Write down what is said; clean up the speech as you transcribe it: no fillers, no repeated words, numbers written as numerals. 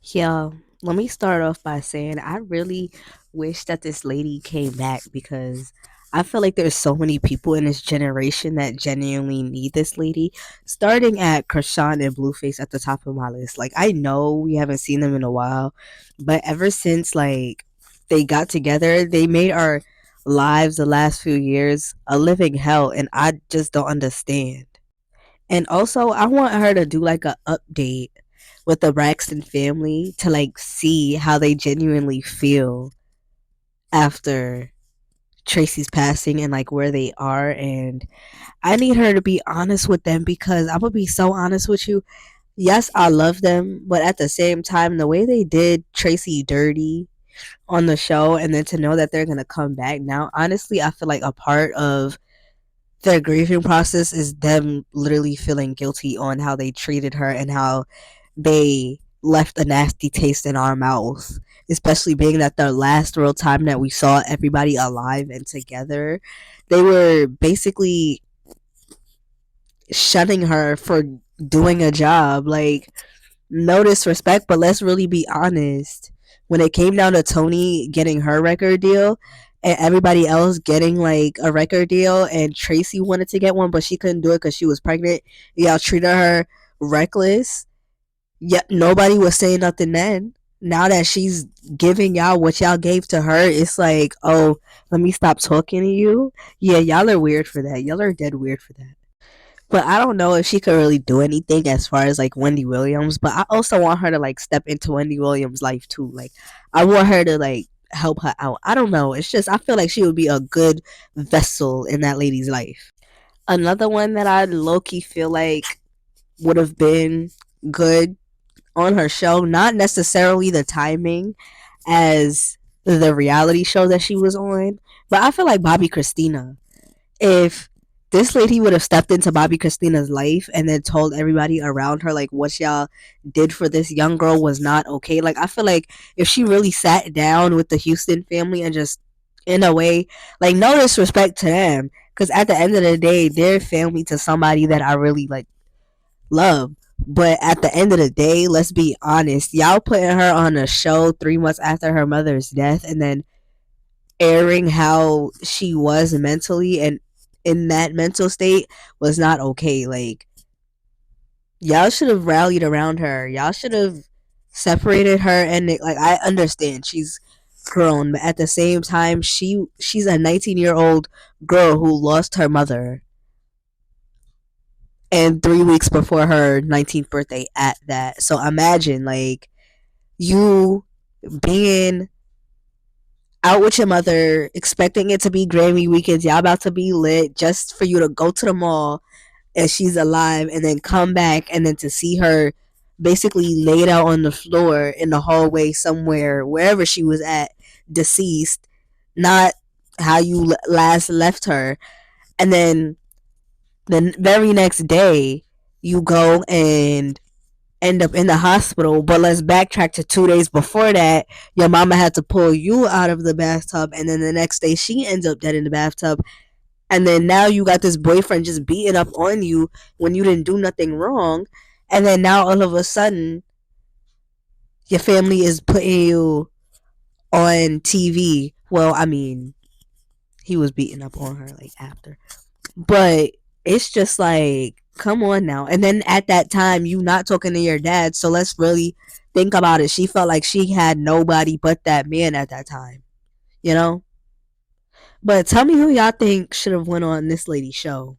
Yeah, let me start off by saying I really wish that this lady came back because I feel like there's so many people in this generation that genuinely need this lady. Starting at Krishan and Blueface at the top of my list. Like I know we haven't seen them in a while, but ever since like they got together, they made our lives the last few years a living hell and I just don't understand. And also, I want her to do like a update with the Braxton family to like see how they genuinely feel after Tracy's passing and like where they are. And I need her to be honest with them because I'm gonna be so honest with you. Yes, I love them, but at the same time, the way they did Tracy dirty on the show, and then to know that they're gonna come back now, honestly, I feel like a part of their grieving process is them literally feeling guilty on how they treated her and how they left a nasty taste in our mouth, especially being that the last real time that we saw everybody alive and together, they were basically shunning her for doing a job. Like, no disrespect, but let's really be honest. When it came down to Tony getting her record deal and everybody else getting like a record deal, and Tracy wanted to get one, but she couldn't do it because she was pregnant, y'all treated her reckless. Yet nobody was saying nothing then. Now that she's giving y'all what y'all gave to her, it's like, oh, let me stop talking to you. Yeah, y'all are weird for that. Y'all are dead weird for that. But I don't know if she could really do anything as far as like Wendy Williams. But I also want her to like step into Wendy Williams' life too. Like I want her to like help her out. I don't know. It's just I feel like she would be a good vessel in that lady's life. Another one that I low key feel like would have been good on her show, not necessarily the timing as the reality show that she was on, but I feel like Bobby Christina. If this lady would have stepped into Bobby Christina's life and then told everybody around her like what y'all did for this young girl was not okay. Like I feel like if she really sat down with the Houston family and just in a way, like no disrespect to them, because at the end of the day, they're family to somebody that I really like love. But at the end of the day, let's be honest. Y'all putting her on a show 3 months after her mother's death and then airing how she was mentally and in that mental state was not okay. Like, y'all should have rallied around her. Y'all should have separated her and like I understand she's grown, but at the same time she's a 19-year-old girl who lost her mother and 3 weeks before her 19th birthday at that. So imagine like you being out with your mother, expecting it to be Grammy weekends, y'all about to be lit just for you to go to the mall and she's alive and then come back and then to see her basically laid out on the floor in the hallway somewhere, wherever she was at, deceased, not how you last left her. And then the very next day, you go and end up in the hospital. But let's backtrack to 2 days before that. Your mama had to pull you out of the bathtub, and then the next day she ends up dead in the bathtub. And then now you got this boyfriend just beating up on you when you didn't do nothing wrong. And then now all of a sudden, your family is putting you on TV. Well, I mean, he was beating up on her like after. But it's just like, come on now. And then at that time, you not talking to your dad. So let's really think about it. She felt like she had nobody but that man at that time, you know? But tell me who y'all think should have went on this lady's show.